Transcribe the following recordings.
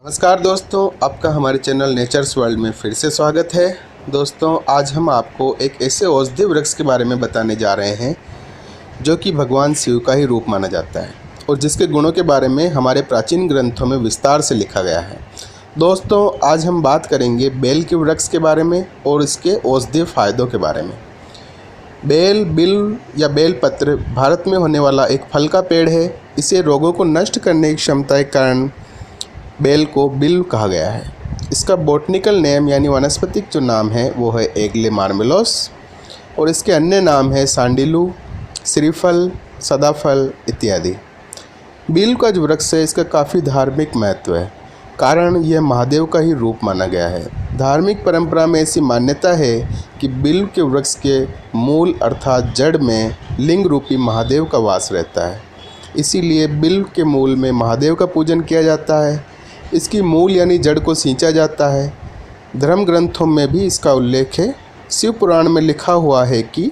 नमस्कार दोस्तों, आपका हमारे चैनल नेचर्स वर्ल्ड में फिर से स्वागत है। दोस्तों, आज हम आपको एक ऐसे औषधि वृक्ष के बारे में बताने जा रहे हैं जो कि भगवान शिव का ही रूप माना जाता है और जिसके गुणों के बारे में हमारे प्राचीन ग्रंथों में विस्तार से लिखा गया है। दोस्तों, आज हम बात करेंगे बेल के वृक्ष के बारे में और इसके औषधीय फायदों के बारे में। बेल, बिल या बेलपत्र भारत में होने वाला एक फल का पेड़ है। इसे रोगों को नष्ट करने की क्षमता के कारण बेल को बिल कहा गया है। इसका बॉटनिकल नेम यानी वनस्पतिक जो नाम है वो है एग्ले मार्मेलोस और इसके अन्य नाम है सांडिलू, श्रीफल, सदाफल इत्यादि। बिल का जो वृक्ष है इसका काफ़ी धार्मिक महत्व है, कारण यह महादेव का ही रूप माना गया है। धार्मिक परंपरा में ऐसी मान्यता है कि बिल के वृक्ष के मूल अर्थात जड़ में लिंग रूपी महादेव का वास रहता है। इसीलिए बिल के मूल में महादेव का पूजन किया जाता है। इसकी मूल यानी जड़ को सींचा जाता है। धर्म ग्रंथों में भी इसका उल्लेख है। शिव पुराण में लिखा हुआ है कि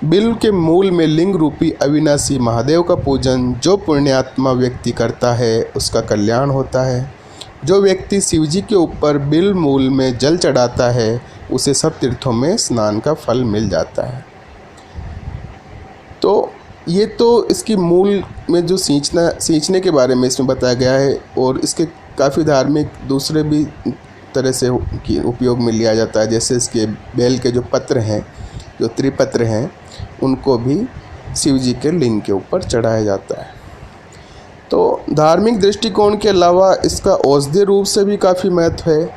बिल के मूल में लिंग रूपी अविनाशी महादेव का पूजन जो पुण्यात्मा व्यक्ति करता है उसका कल्याण होता है। जो व्यक्ति शिवजी के ऊपर बिल मूल में जल चढ़ाता है उसे सब तीर्थों में स्नान का फल मिल जाता है। तो ये तो इसकी मूल में जो सींचने के बारे में इसमें बताया गया है और इसके काफ़ी धार्मिक दूसरे भी तरह से की उपयोग में लिया जाता है। जैसे इसके बेल के जो पत्र हैं, जो त्रिपत्र हैं, उनको भी शिव जी के लिंग के ऊपर चढ़ाया जाता है। तो धार्मिक दृष्टिकोण के अलावा इसका औषधीय रूप से भी काफ़ी महत्व है।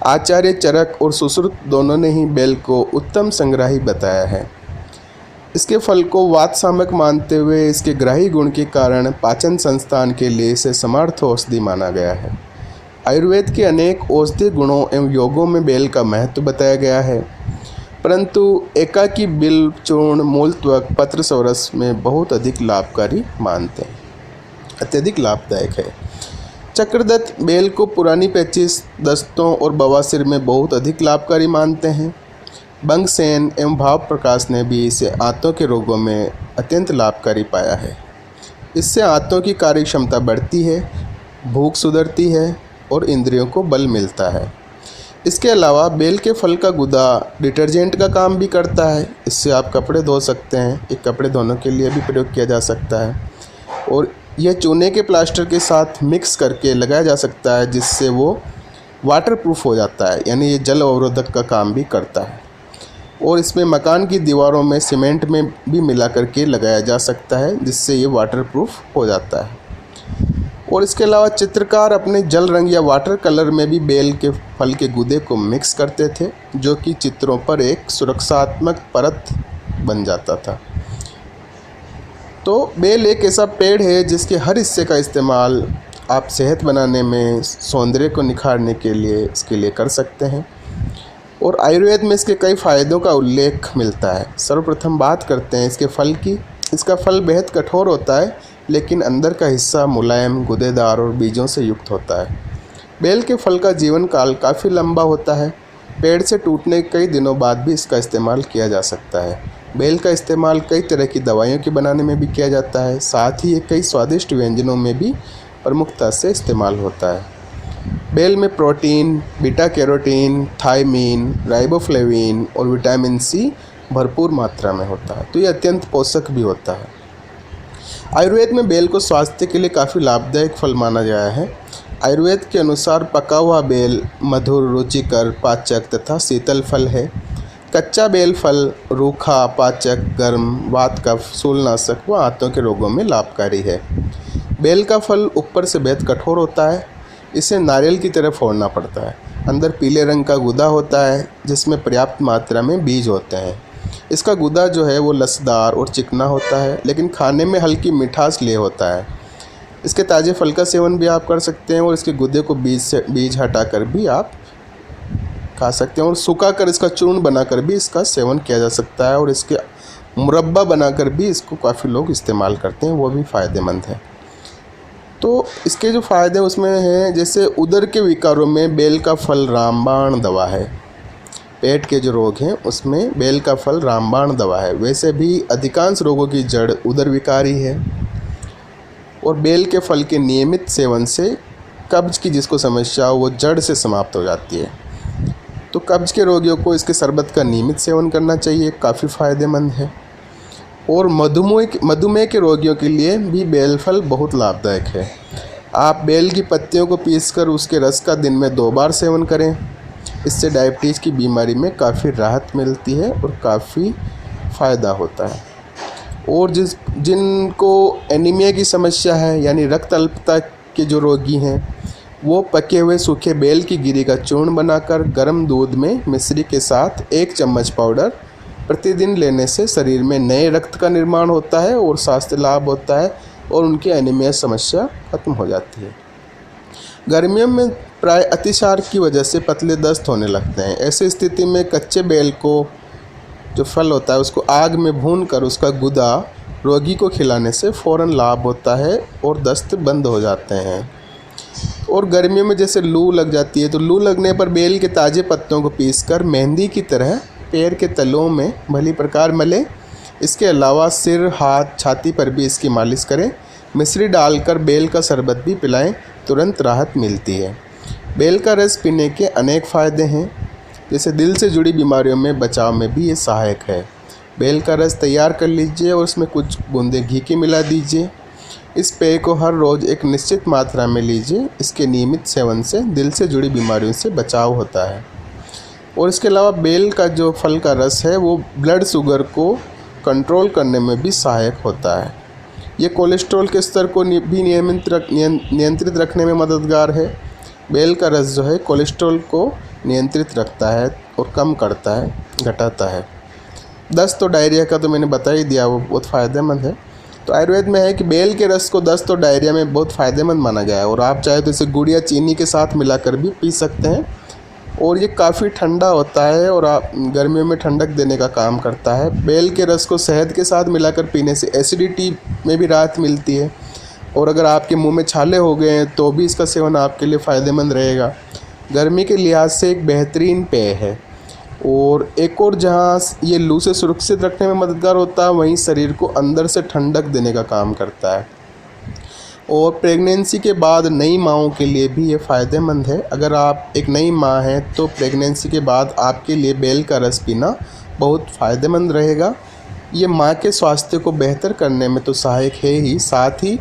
आचार्य चरक और सुश्रुत दोनों ने ही बेल को उत्तम संग्राही बताया है। इसके फल को वात सामक मानते हुए इसके ग्राही गुण के कारण पाचन संस्थान के लिए इसे समर्थ औषधि माना गया है। आयुर्वेद के अनेक औषधीय गुणों एवं योगों में बेल का महत्व बताया गया है, परंतु एकाकी बिल चूर्ण मूलत्वक पत्र सौरस में बहुत अधिक लाभकारी मानते हैं, अत्यधिक लाभदायक है। चक्रदत्त बेल को पुरानी पेचिश, दस्तों और बवासीर में बहुत अधिक लाभकारी मानते हैं। बंगसेन एवं भाव प्रकाश ने भी इसे आंतों के रोगों में अत्यंत लाभकारी पाया है। इससे आंतों की कार्य क्षमता बढ़ती है, भूख सुधरती है और इंद्रियों को बल मिलता है। इसके अलावा बेल के फल का गुदा डिटर्जेंट का काम भी करता है। इससे आप कपड़े धो सकते हैं। एक कपड़े धोने के लिए भी प्रयोग किया जा सकता है और यह चूने के प्लास्टर के साथ मिक्स करके लगाया जा सकता है, जिससे वो वाटरप्रूफ हो जाता है, यानी ये जल अवरोधक का काम भी करता है। और इसमें मकान की दीवारों में सीमेंट में भी मिला करके लगाया जा सकता है, जिससे ये वाटरप्रूफ हो जाता है। और इसके अलावा चित्रकार अपने जल रंग या वाटर कलर में भी बेल के फल के गूदे को मिक्स करते थे, जो कि चित्रों पर एक सुरक्षात्मक परत बन जाता था। तो बेल एक ऐसा पेड़ है जिसके हर हिस्से का इस्तेमाल आप सेहत बनाने में, सौंदर्य को निखारने के लिए इसके लिए कर सकते हैं। और आयुर्वेद में इसके कई फ़ायदों का उल्लेख मिलता है। सर्वप्रथम बात करते हैं इसके फल की। इसका फल बेहद कठोर होता है, लेकिन अंदर का हिस्सा मुलायम, गूदेदार और बीजों से युक्त होता है। बेल के फल का जीवन काल काफ़ी लंबा होता है। पेड़ से टूटने के कई दिनों बाद भी इसका इस्तेमाल किया जा सकता है। बेल का इस्तेमाल कई तरह की दवाइयों के बनाने में भी किया जाता है। साथ ही ये कई स्वादिष्ट व्यंजनों में भी प्रमुखता से इस्तेमाल होता है। बेल में protein, beta carotene, thiamine, riboflavin और विटामिन सी भरपूर मात्रा में होता है, तो ये अत्यंत पोषक भी होता है। आयुर्वेद में बेल को स्वास्थ्य के लिए काफ़ी लाभदायक फल माना गया है। आयुर्वेद के अनुसार पका हुआ बेल मधुर, रुचिकर, पाचक तथा शीतल फल है। कच्चा बेल फल रूखा, पाचक, गर्म, वात कफ, शूलनाशक व आंतों के रोगों में लाभकारी है। बेल का फल ऊपर से बेहद कठोर होता है। इसे नारियल की तरह फोड़ना पड़ता है। अंदर पीले रंग का गुदा होता है, जिसमें पर्याप्त मात्रा में बीज होते हैं। इसका गुदा जो है वो लसदार और चिकना होता है, लेकिन खाने में हल्की मिठास लिए होता है। इसके ताज़े फल का सेवन भी आप कर सकते हैं और इसके गुदे को बीज हटाकर भी आप खा सकते हैं और सुखाकर इसका चूर्ण बनाकर भी इसका सेवन किया जा सकता है और इसके मुरब्बा बनाकर भी इसको काफ़ी लोग इस्तेमाल करते हैं, वो भी फ़ायदेमंद है। तो इसके जो फ़ायदे उसमें हैं, जैसे उदर के विकारों में बेल का फल रामबाण दवा है। पेट के जो रोग हैं उसमें बेल का फल रामबाण दवा है। वैसे भी अधिकांश रोगों की जड़ उदर विकार ही है और बेल के फल के नियमित सेवन से कब्ज की जिसको समस्या हो वो जड़ से समाप्त हो जाती है। तो कब्ज के रोगियों को इसके शरबत का नियमित सेवन करना चाहिए, काफ़ी फ़ायदेमंद है। और मधुमेह के रोगियों के लिए भी बेल फल बहुत लाभदायक है। आप बेल की पत्तियों को पीसकर उसके रस का दिन में 2 बार सेवन करें। इससे डायबिटीज़ की बीमारी में काफ़ी राहत मिलती है और काफ़ी फ़ायदा होता है। और जिनको एनीमिया की समस्या है यानी रक्त अल्पता के जो रोगी हैं, वो पके हुए सूखे बेल की गिरी का चूर्ण बनाकर गर्म दूध में मिश्री के साथ 1 चम्मच पाउडर प्रतिदिन लेने से शरीर में नए रक्त का निर्माण होता है और स्वास्थ्य लाभ होता है और उनकी एनीमिया समस्या खत्म हो जाती है। गर्मियों में प्राय अतिसार की वजह से पतले दस्त होने लगते हैं। ऐसी स्थिति में कच्चे बेल को जो फल होता है उसको आग में भूनकर उसका गुदा रोगी को खिलाने से फ़ौरन लाभ होता है और दस्त बंद हो जाते हैं। और गर्मियों में जैसे लू लग जाती है तो लू लगने पर बेल के ताज़े पत्तों को पीसकर मेहंदी की तरह पैर के तलों में भली प्रकार मलें। इसके अलावा सिर, हाथ, छाती पर भी इसकी मालिश करें। मिश्री डालकर बेल का शरबत भी पिलाएं, तुरंत राहत मिलती है। बेल का रस पीने के अनेक फ़ायदे हैं, जैसे दिल से जुड़ी बीमारियों में बचाव में भी ये सहायक है। बेल का रस तैयार कर लीजिए और उसमें कुछ बूंदे घी की मिला दीजिए। इस पेय को हर रोज़ एक निश्चित मात्रा में लीजिए। इसके नियमित सेवन से दिल से जुड़ी बीमारियों से बचाव होता है। और इसके अलावा बेल का जो फल का रस है वो ब्लड शुगर को कंट्रोल करने में भी सहायक होता है। ये कोलेस्ट्रॉल के स्तर को भी नियंत्रित रखने में मददगार है। बेल का रस जो है कोलेस्ट्रॉल को नियंत्रित रखता है और कम करता है, घटाता है। दस्त और डायरिया का तो मैंने बता ही दिया, वो बहुत फ़ायदेमंद है। तो आयुर्वेद में है कि बेल के रस को दस्त और डायरिया में बहुत फ़ायदेमंद माना गया है और आप चाहे तो इसे गुड़ या चीनी के साथ मिलाकर भी पी सकते हैं। और ये काफ़ी ठंडा होता है और आप गर्मियों में ठंडक देने का काम करता है। बेल के रस को शहद के साथ मिलाकर पीने से एसिडिटी में भी राहत मिलती है। और अगर आपके मुंह में छाले हो गए हैं तो भी इसका सेवन आपके लिए फ़ायदेमंद रहेगा। गर्मी के लिहाज से एक बेहतरीन पेय है। और एक और जहाँ ये लू से सुरक्षित रखने में मददगार होता है, वहीं शरीर को अंदर से ठंडक देने का काम करता है। और प्रेगनेंसी के बाद नई माँओं के लिए भी ये फ़ायदेमंद है। अगर आप एक नई माँ हैं तो प्रेगनेंसी के बाद आपके लिए बेल का रस पीना बहुत फ़ायदेमंद रहेगा। ये माँ के स्वास्थ्य को बेहतर करने में तो सहायक है ही, साथ ही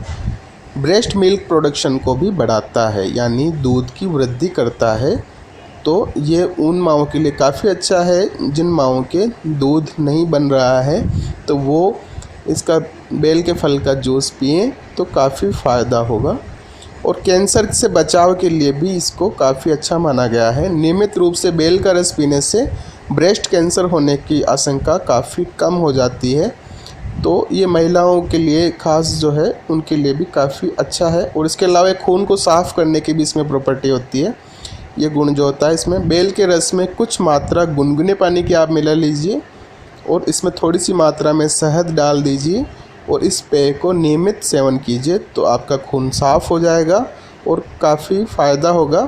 ब्रेस्ट मिल्क प्रोडक्शन को भी बढ़ाता है, यानी दूध की वृद्धि करता है। तो ये उन माँओं के लिए काफ़ी अच्छा है जिन माँओं के दूध नहीं बन रहा है, तो वो इसका बेल के फल का जूस पिएं तो काफ़ी फ़ायदा होगा। और कैंसर से बचाव के लिए भी इसको काफ़ी अच्छा माना गया है। नियमित रूप से बेल का रस पीने से ब्रेस्ट कैंसर होने की आशंका काफ़ी कम हो जाती है। तो ये महिलाओं के लिए ख़ास जो है उनके लिए भी काफ़ी अच्छा है। और इसके अलावा खून को साफ़ करने की भी इसमें प्रॉपर्टी होती है। ये गुण जो होता है इसमें, बेल के रस में कुछ मात्रा गुनगुने पानी की आप मिला लीजिए और इसमें थोड़ी सी मात्रा में शहद डाल दीजिए और इस पेय को नियमित सेवन कीजिए तो आपका खून साफ़ हो जाएगा और काफ़ी फ़ायदा होगा।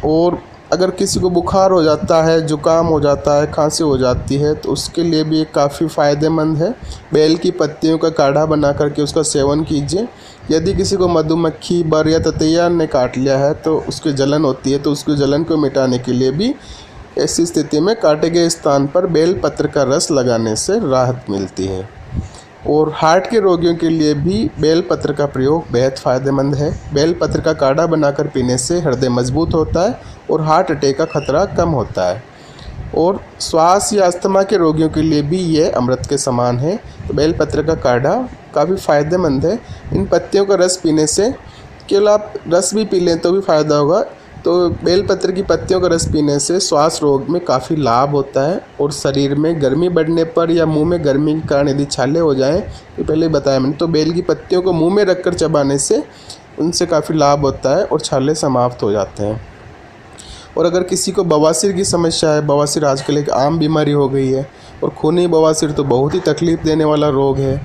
और अगर किसी को बुखार हो जाता है, जुकाम हो जाता है, खांसी हो जाती है, तो उसके लिए भी काफ़ी फ़ायदेमंद है। बेल की पत्तियों का काढ़ा बना करके उसका सेवन कीजिए। यदि किसी को मधुमक्खी, बर या ततैया ने काट लिया है तो उसकी जलन होती है, तो उसकी जलन को मिटाने के लिए भी ऐसी स्थिति में काटे गए स्थान पर बेल पत्र का रस लगाने से राहत मिलती है। और हार्ट के रोगियों के लिए भी बेल पत्र का प्रयोग बेहद फ़ायदेमंद है। बेल पत्र का काढ़ा बनाकर पीने से हृदय मजबूत होता है और हार्ट अटैक का खतरा कम होता है। और श्वास या अस्थमा के रोगियों के लिए भी ये अमृत के समान है। तो बेल पत्र का काढ़ा काफ़ी फ़ायदेमंद है। इन पत्तियों का रस पीने से, केवल आप रस भी पी लें तो भी फ़ायदा होगा। तो बेल पत्र की पत्तियों का रस पीने से श्वास रोग में काफ़ी लाभ होता है। और शरीर में गर्मी बढ़ने पर या मुंह में गर्मी के कारण यदि छाले हो जाएं, तो पहले ही बताया मैंने, तो बेल की पत्तियों को मुंह में रखकर चबाने से उनसे काफ़ी लाभ होता है और छाले समाप्त हो जाते हैं। और अगर किसी को बवासीर की समस्या है, बवासीर आजकल एक आम बीमारी हो गई है और खूनी बवासीर तो बहुत ही तकलीफ़ देने वाला रोग है,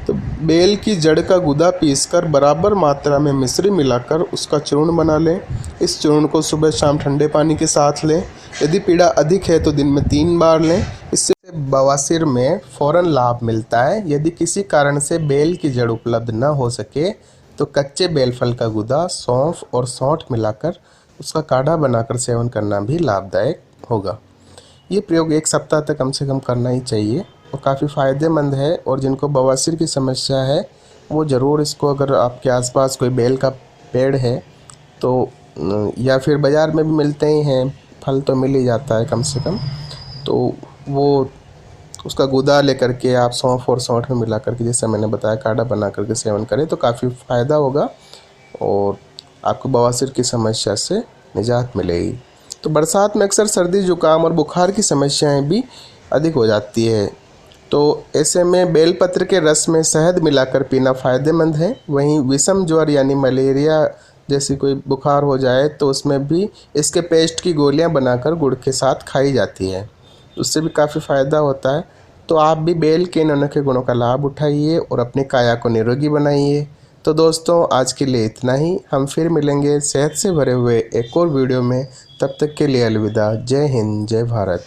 तो बेल की जड़ का गुदा पीसकर बराबर मात्रा में मिश्री मिलाकर उसका चूर्ण बना लें। इस चूर्ण को सुबह शाम ठंडे पानी के साथ लें। यदि पीड़ा अधिक है तो दिन में 3 बार लें। इससे बवासीर में फ़ौरन लाभ मिलता है। यदि किसी कारण से बेल की जड़ उपलब्ध न हो सके तो कच्चे बेलफल का गुदा, सौंफ और सौंठ मिलाकर उसका काढ़ा बनाकर सेवन करना भी लाभदायक होगा। ये प्रयोग 1 सप्ताह तक कम से कम करना ही चाहिए और काफ़ी फ़ायदेमंद है। और जिनको बवासीर की समस्या है वो ज़रूर इसको, अगर आपके आसपास कोई बेल का पेड़ है तो या फिर बाज़ार में भी मिलते ही हैं, फल तो मिल ही जाता है कम से कम, तो वो उसका गुदा लेकर के आप सौंफ और सौंठ में मिला करके, जैसे मैंने बताया, काढ़ा बना करके सेवन करें तो काफ़ी फ़ायदा होगा और आपको बवासीर की समस्या से निजात मिलेगी। तो बरसात में अक्सर सर्दी, जुकाम और बुखार की समस्याएं भी अधिक हो जाती है, तो ऐसे में बेलपत्र के रस में शहद मिलाकर पीना फ़ायदेमंद है। वहीं विषम ज्वर यानी मलेरिया जैसी कोई बुखार हो जाए तो उसमें भी इसके पेस्ट की गोलियां बनाकर गुड़ के साथ खाई जाती है, उससे भी काफ़ी फ़ायदा होता है। तो आप भी बेल के इन अनोखे गुणों का लाभ उठाइए और अपनी काया को निरोगी बनाइए। तो दोस्तों, आज के लिए इतना ही। हम फिर मिलेंगे सेहत से भरे हुए एक और वीडियो में। तब तक के लिए अलविदा। जय हिंद, जय भारत।